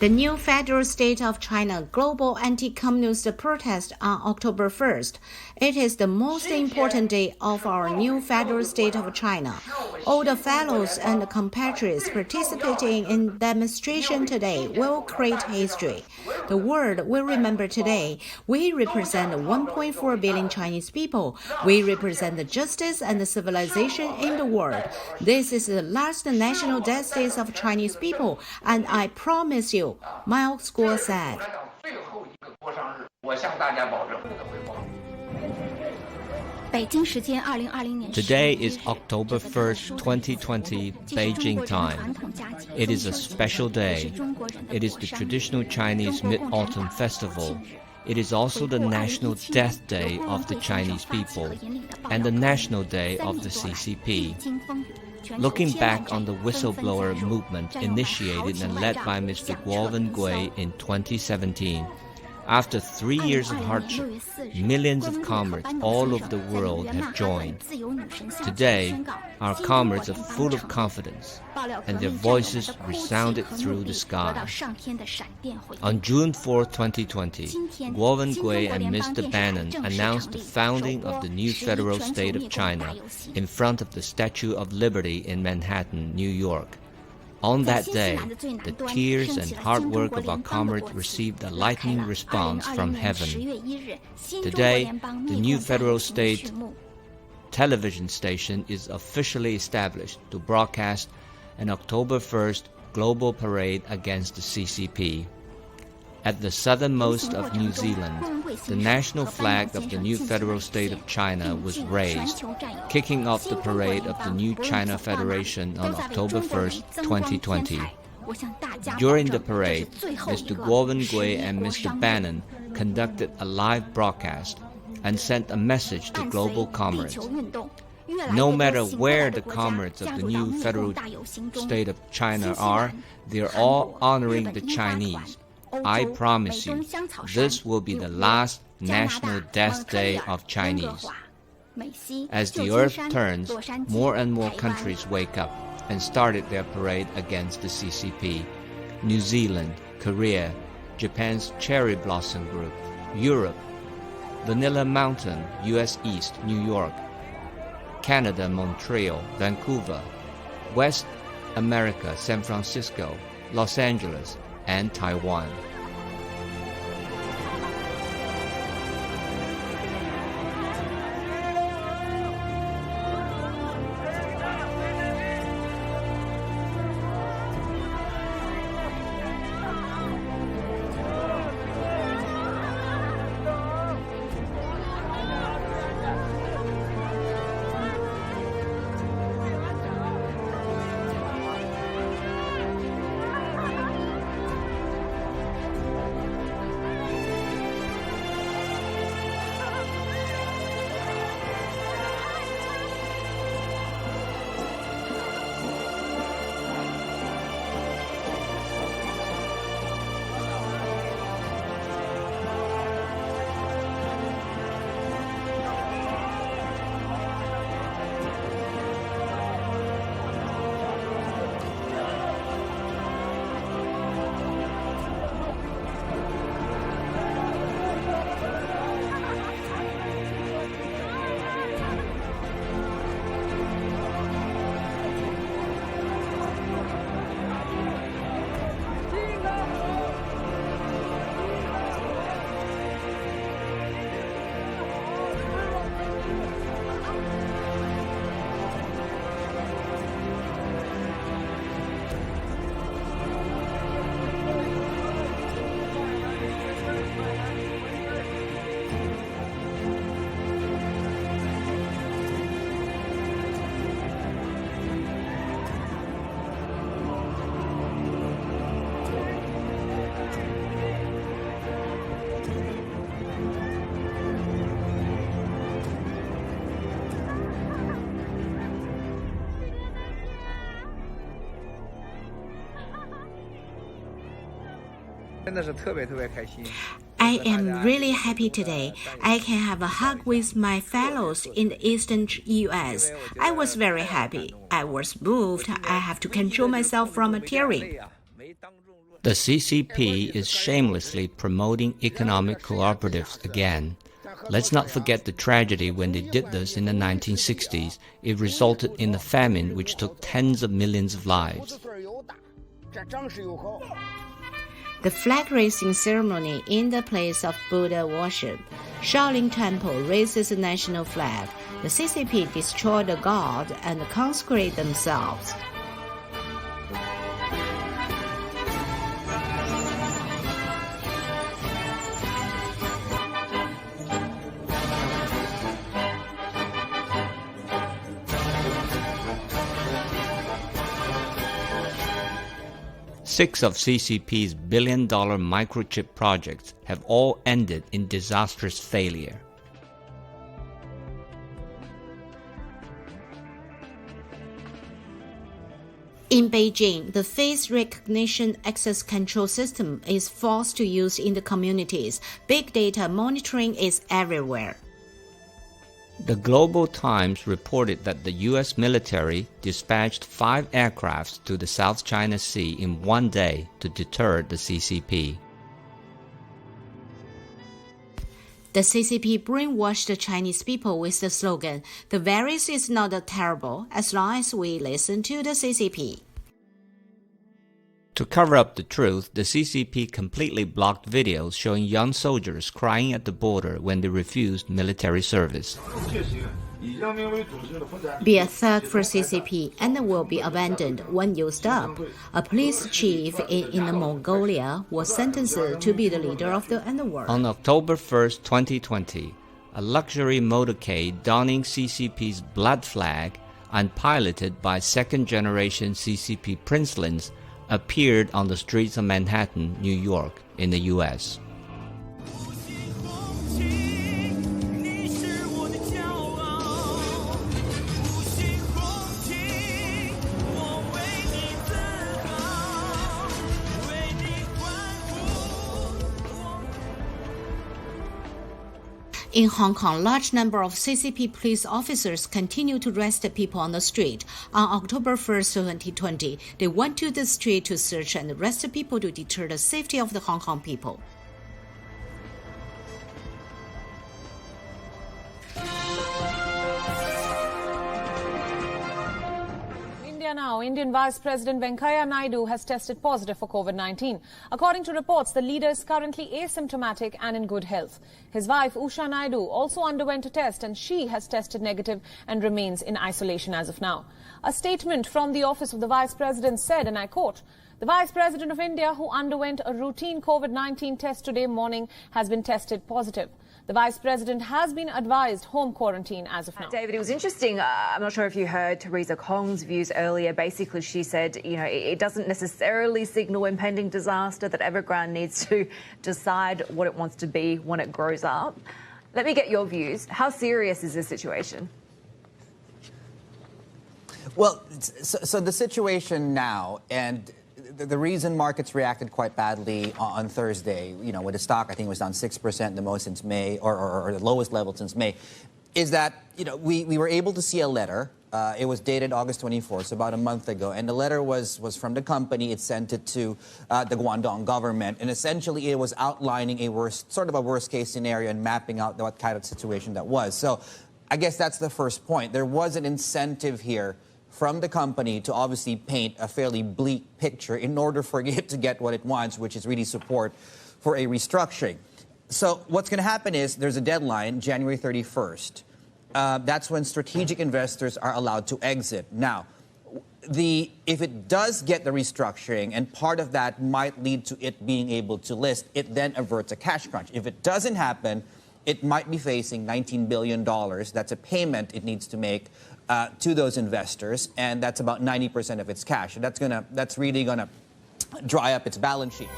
The new Federal State of China global anti-communist protest on October 1st. It is the most important day of our new Federal State of China. All the fellows and compatriots participating in the demonstration today will create history. The world will remember today. We represent 1.4 billion Chinese people. We represent the justice and the civilization in the world. This is the last national death days of Chinese people, and I promise you, Milesguo said. Today is October 1st, 2020, Beijing time. It is a special day. It is the traditional Chinese Mid-Autumn Festival. It is also the National Death Day of the Chinese people and the National Day of the CCP. Looking back on the whistleblower movement initiated and led by Mr. Milesguo in 2017, after 3 years of hardship, millions of comrades all over the world have joined. Today, our comrades are full of confidence, and their voices resounded through the sky. On June 4, 2020, Milesguo and Mr. Bannon announced the founding of the new federal state of China in front of the Statue of Liberty in Manhattan, New York. On that day, the tears and hard work of our comrades received a lightning response from heaven. Today, the new federal state television station is officially established to broadcast an October 1st global parade against the CCP. At the southernmost of New Zealand, the national flag of the new federal state of China was raised, kicking off the parade of the new China Federation on October 1st, 2020. During the parade, Mr. Milesguo and Mr. Bannon conducted a live broadcast and sent a message to global comrades. No matter where the comrades of the new federal state of China are, they are all honoring the Chinese. I promise you, this will be the last National Death Day of Chinese. As the earth turns, more and more countries wake up and started their parade against the CCP. New Zealand, Korea, Japan's Cherry Blossom Group, Europe, Vanilla Mountain, US East, New York, Canada, Montreal, Vancouver, West America, San Francisco, Los Angeles, and Taiwan. I am really happy today. I can have a hug with my fellows in the eastern U.S. I was very happy. I was moved. I have to control myself from tearing. The CCP is shamelessly promoting economic cooperatives again. Let's not forget the tragedy when they did this in the 1960s. It resulted in a famine which took tens of millions of lives. The flag raising ceremony in the place of Buddha worship. Shaolin Temple raises the national flag. The CCP destroy the god and consecrate themselves. Six of CCP's billion-dollar microchip projects have all ended in disastrous failure. In Beijing, the face recognition access control system is forced to use in the communities. Big data monitoring is everywhere. The Global Times reported that the U.S. military dispatched 5 aircrafts to the South China Sea in one day to deter the CCP. The CCP brainwashed the Chinese people with the slogan, "The virus is not terrible as long as we listen to the CCP." To cover up the truth, the CCP completely blocked videos showing young soldiers crying at the border when they refused military service. Be a thug for CCP and will be abandoned when you stop. A police chief in Mongolia was sentenced to be the leader of the underworld. On October 1st, 2020, a luxury motorcade donning CCP's blood flag and piloted by second-generation CCP princelings appeared on the streets of Manhattan, New York, in the U.S. In Hong Kong, large number of CCP police officers continue to arrest people on the street. On October 1st, 2020, they went to the street to search and arrest people to deter the safety of the Hong Kong people. Now, Indian Vice President Venkaiah Naidu has tested positive for COVID-19. According to reports, the leader is currently asymptomatic and in good health. His wife, Usha Naidu, also underwent a test and she has tested negative and remains in isolation as of now. A statement from the office of the Vice President said, and I quote, "The Vice President of India, who underwent a routine COVID-19 test today morning, has been tested positive. The Vice President has been advised home quarantine as of now." David, it was interesting. I'm not sure if you heard Theresa Kong's views earlier. Basically, she said, it doesn't necessarily signal impending disaster, that Evergrande needs to decide what it wants to be when it grows up. Let me get your views. How serious is this situation? Well, so the situation now, and the reason markets reacted quite badly on Thursday, with the stock, I think it was down 6%, the most since May, or the lowest level since May, is that, we were able to see a letter. It was dated August 24th, so about a month ago. And the letter was from the company. It sent it to the Guangdong government. And essentially, it was outlining a worst case scenario and mapping out what kind of situation that was. So I guess that's the first point. There was an incentive here from the company to obviously paint a fairly bleak picture in order for it to get what it wants, which is really support for a restructuring. So what's going to happen is there's a deadline, January 31st. That's when strategic investors are allowed to exit. Now, if it does get the restructuring, and part of that might lead to it being able to list, it then averts a cash crunch. If it doesn't happen, it might be facing $19 billion. That's a payment it needs to make to those investors, and that's about 90% of its cash. And that's really gonna dry up its balance sheet.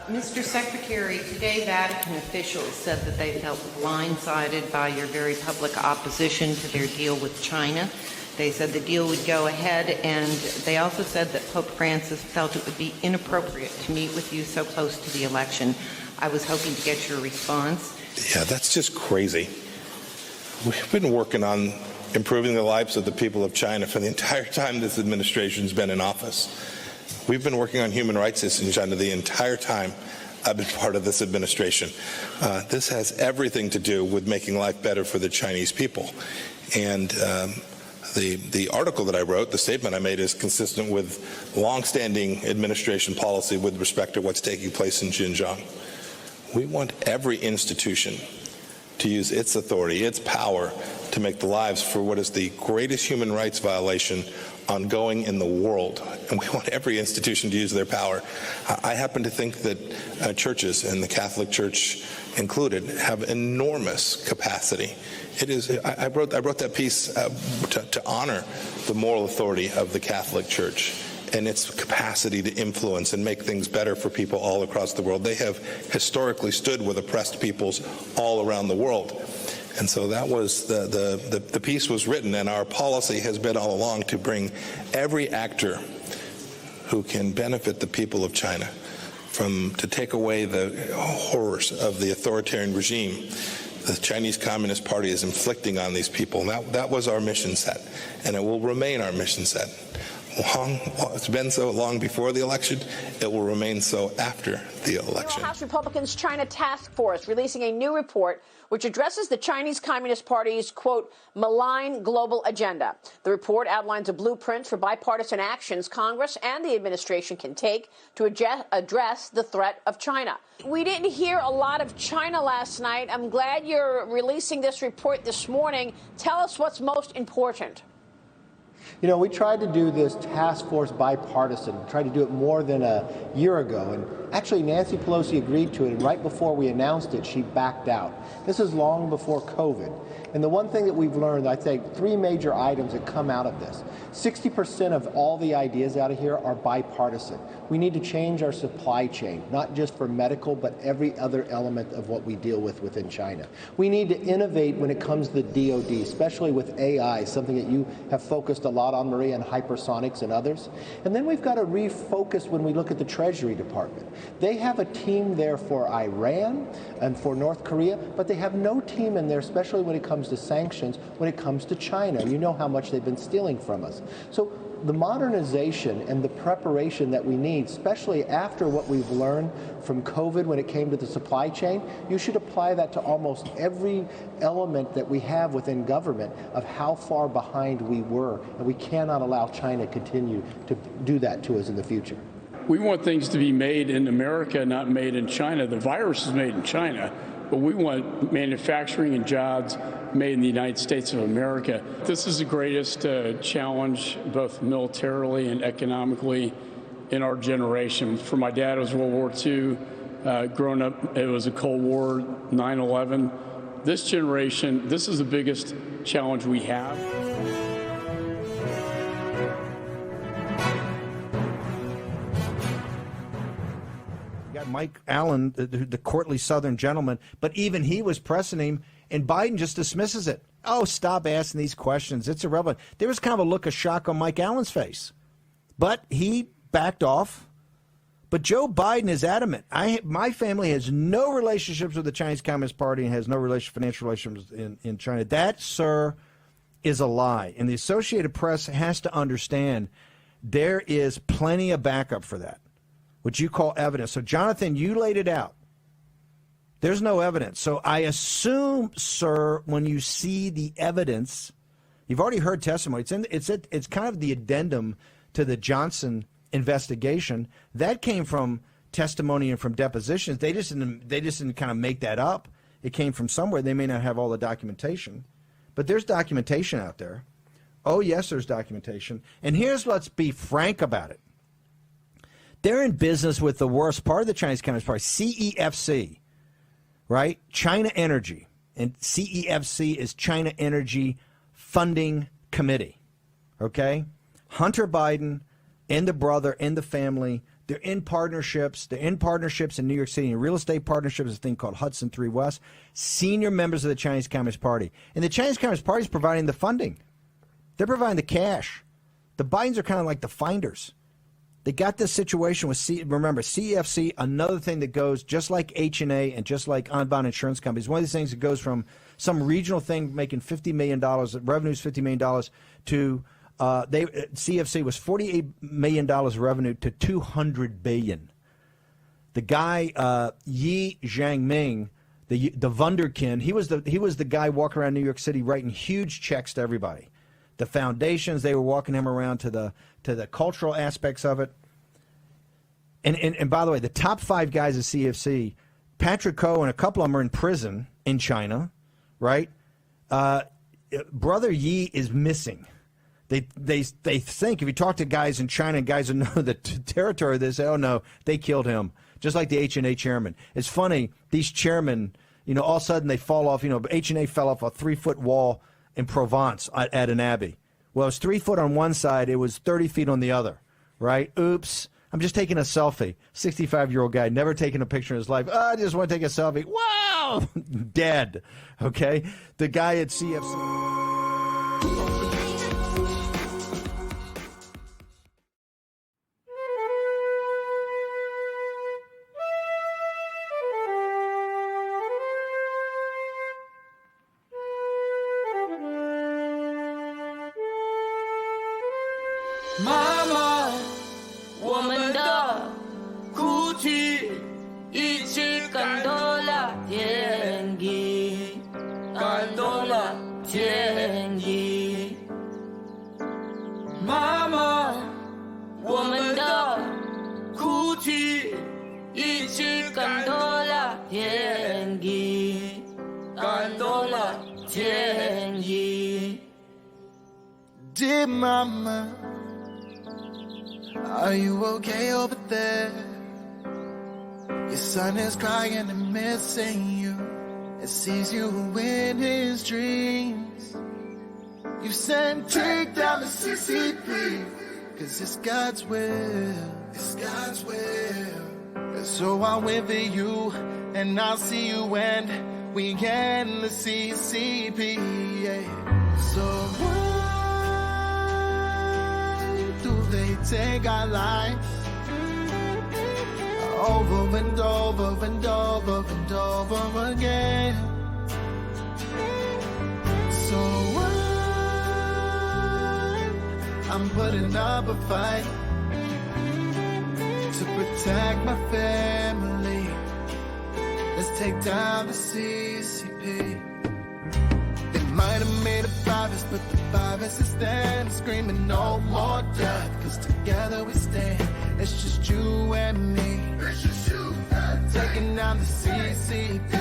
Mr. Secretary, today Vatican officials said that they felt blindsided by your very public opposition to their deal with China. They said the deal would go ahead, and they also said that Pope Francis felt it would be inappropriate to meet with you so close to the election. I was hoping to get your response. Yeah, that's just crazy. We've been working on improving the lives of the people of China for the entire time this administration's been in office. We've been working on human rights issues in China the entire time I've been part of this administration. This has everything to do with making life better for the Chinese people. And the article that I wrote, the statement I made, is consistent with long-standing administration policy with respect to what's taking place in Xinjiang. We want every institution to use its authority, its power, to make the lives for what is the greatest human rights violation ongoing in the world. And we want every institution to use their power. I happen to think that churches, and the Catholic Church included, have enormous capacity. It is. I wrote that piece to honor the moral authority of the Catholic Church and its capacity to influence and make things better for people all across the world. They have historically stood with oppressed peoples all around the world. And so that was the piece was written, and our policy has been all along to bring every actor who can benefit the people of China to take away the horrors of the authoritarian regime the Chinese Communist Party is inflicting on these people. That was our mission set, and it will remain our mission set. It's been so long before the election, it will remain so after the election. House Republicans' China Task Force releasing a new report which addresses the Chinese Communist Party's, quote, malign global agenda. The report outlines a blueprint for bipartisan actions Congress and the administration can take to address the threat of China. We didn't hear a lot of China last night. I'm glad you're releasing this report this morning. Tell us what's most important. You know, we tried to do this task force bipartisan, tried to do it more than a year ago, and actually Nancy Pelosi agreed to it, and right before we announced it, she backed out. This is long before COVID. And the one thing that we've learned, I think, three major items that come out of this. 60% of all the ideas out of here are bipartisan. We need to change our supply chain, not just for medical, but every other element of what we deal with within China. We need to innovate when it comes to the DoD, especially with AI, something that you have focused a lot on, Maria, and hypersonics and others. And then we've got to refocus when we look at the Treasury Department. They have a team there for Iran and for North Korea, but they have no team in there, especially when it comes to sanctions, when it comes to China. You know how much they've been stealing from us. So the modernization and the preparation that we need, especially after what we've learned from COVID when it came to the supply chain, you should apply that to almost every element that we have within government of how far behind we were. And we cannot allow China to continue to do that to us in the future. We want things to be made in America, not made in China. The virus is made in China, but we want manufacturing and jobs made in the United States of America. This is the greatest challenge, both militarily and economically, in our generation. For my dad, it was World War II. Growing up, it was a Cold War, 9/11. This generation, this is the biggest challenge we have. Mike Allen, the courtly Southern gentleman, but even he was pressing him, and Biden just dismisses it. Oh, stop asking these questions. It's irrelevant. There was kind of a look of shock on Mike Allen's face, but he backed off. But Joe Biden is adamant. My family has no relationships with the Chinese Communist Party and has no financial relations in China. That, sir, is a lie. And the Associated Press has to understand there is plenty of backup for that, which you call evidence. So, Jonathan, you laid it out. There's no evidence. So I assume, sir, when you see the evidence, you've already heard testimony. It's kind of the addendum to the Johnson investigation. That came from testimony and from depositions. They just didn't kind of make that up. It came from somewhere. They may not have all the documentation, but there's documentation out there. Oh, yes, there's documentation. And let's be frank about it. They're in business with the worst part of the Chinese Communist Party, CEFC, right? China Energy. And CEFC is China Energy Funding Committee, okay? Hunter Biden and the brother and the family, they're in partnerships. They're in partnerships in New York City, in real estate partnerships, a thing called Hudson 3 West, senior members of the Chinese Communist Party. And the Chinese Communist Party is providing the funding. They're providing the cash. The Bidens are kind of like the finders. They got this situation with, remember, CEFC, another thing that goes just like H&A and just like Anbon Insurance Companies, one of these things that goes from some regional thing making $50 million, revenues $50 million to CFC was $48 million revenue to $200 billion. The guy Yi Jiangming, the Wunderkind, he was the guy walking around New York City writing huge checks to everybody. The foundations, they were walking him around to the cultural aspects of it. And by the way, the top 5 guys at CFC, Patrick Koh and a couple of them are in prison in China, right? Brother Yi is missing. They think, if you talk to guys in China, guys who know the territory, they say, oh no, they killed him. Just like the H&A chairman. It's funny, these chairmen, all of a sudden they fall off. H&A fell off a 3-foot wall in Provence at an abbey. Well, it was 3 foot on one side, it was 30 feet on the other, right? Oops. I'm just taking a selfie. 65-year-old guy, never taken a picture in his life. Oh, I just want to take a selfie. Wow! Dead. Okay? The guy at CFC. Mama, 我们的哭泣一直感动了天意，感动了天意。妈妈，我们的哭泣一直感动了天意，感动了天意。Dear Mama, are you okay over there? Your son is crying and missing you. It sees you in his dreams. You said take down the CCP, 'cause it's God's will. It's God's will. So I'll wait for you and I'll see you when we end the CCP. Yeah. So they take our lives over and over and over and over again. So I'm putting up a fight to protect my family. Let's take down the CCP. They might have made a virus, but the virus is standing, screaming no more death, 'cause together we stand. It's just you and me. It's just you and me. Taking down the CCP.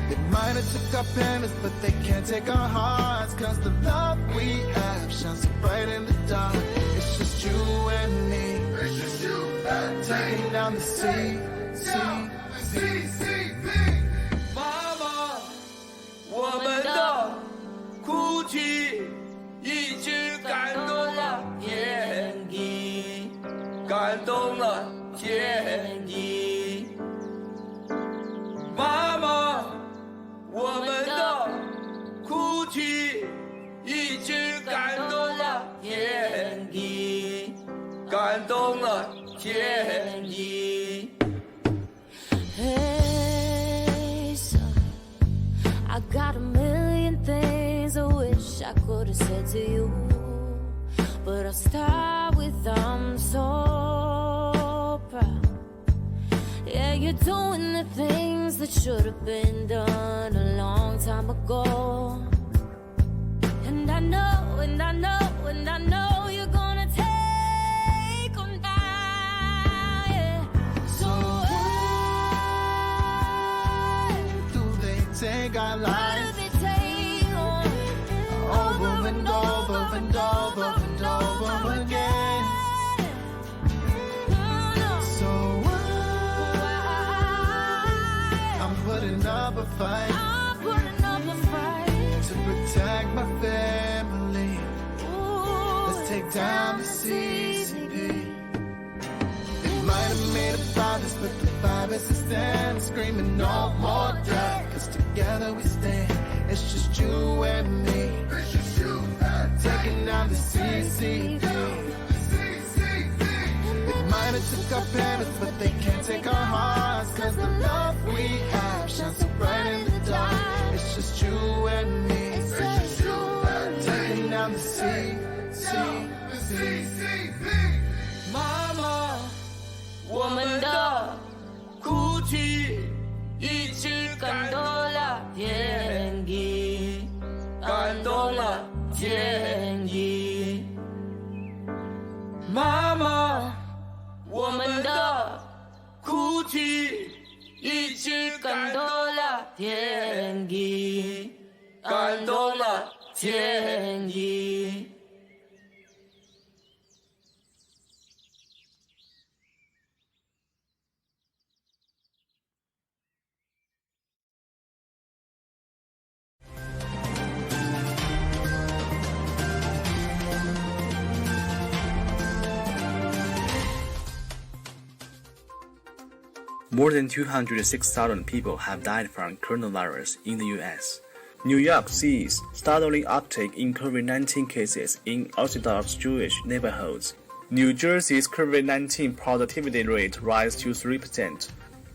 They might have took our parents, but they can't take our hearts, 'cause the love we have shines so bright in the dark. It's just you and me. It's just you and me. Taking down the CCP. 我们的哭泣一直感动了天意，感动了天意。妈妈，我们的哭泣一直感动了天意，感动了天意。I got a million things I wish I could have said to you, but I'll start with I'm so proud. Yeah, you're doing the things that should have been done a long time ago. And I know, and I know, and I know you're gonna take on down, yeah. So take our lives over and over and over and over again. So I'm putting up a fight to protect my family. Let's take down the CCP. They might have made a virus, but the virus is standing, screaming no more death, 'cause together we stand. It's just you and me. It's just you and me. Taking down the CCP. They might have took our parents, but they can't take our hearts, 'cause the love we have shines so bright in the 妈妈，我们的哭泣一起感动了天意，感动了天意。妈妈，我们的哭泣一起感动了天意，感动了天意。More than 206,000 people have died from coronavirus in the U.S. New York sees startling uptick in COVID-19 cases in Orthodox Jewish neighborhoods. New Jersey's COVID-19 positivity rate rise to 3%.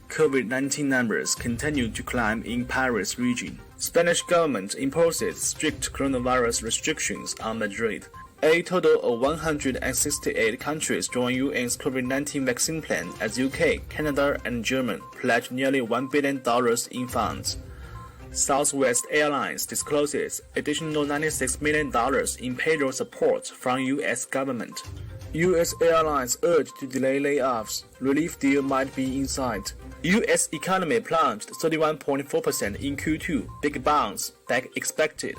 COVID-19 numbers continue to climb in Paris region. Spanish government imposes strict coronavirus restrictions on Madrid. A total of 168 countries join UN's COVID-19 vaccine plan as UK, Canada, and Germany pledge nearly $1 billion in funds. Southwest Airlines discloses additional $96 million in payroll support from U.S. government. U.S. airlines urge to delay layoffs. Relief deal might be in sight. U.S. economy plunged 31.4% in Q2, big bounce back expected.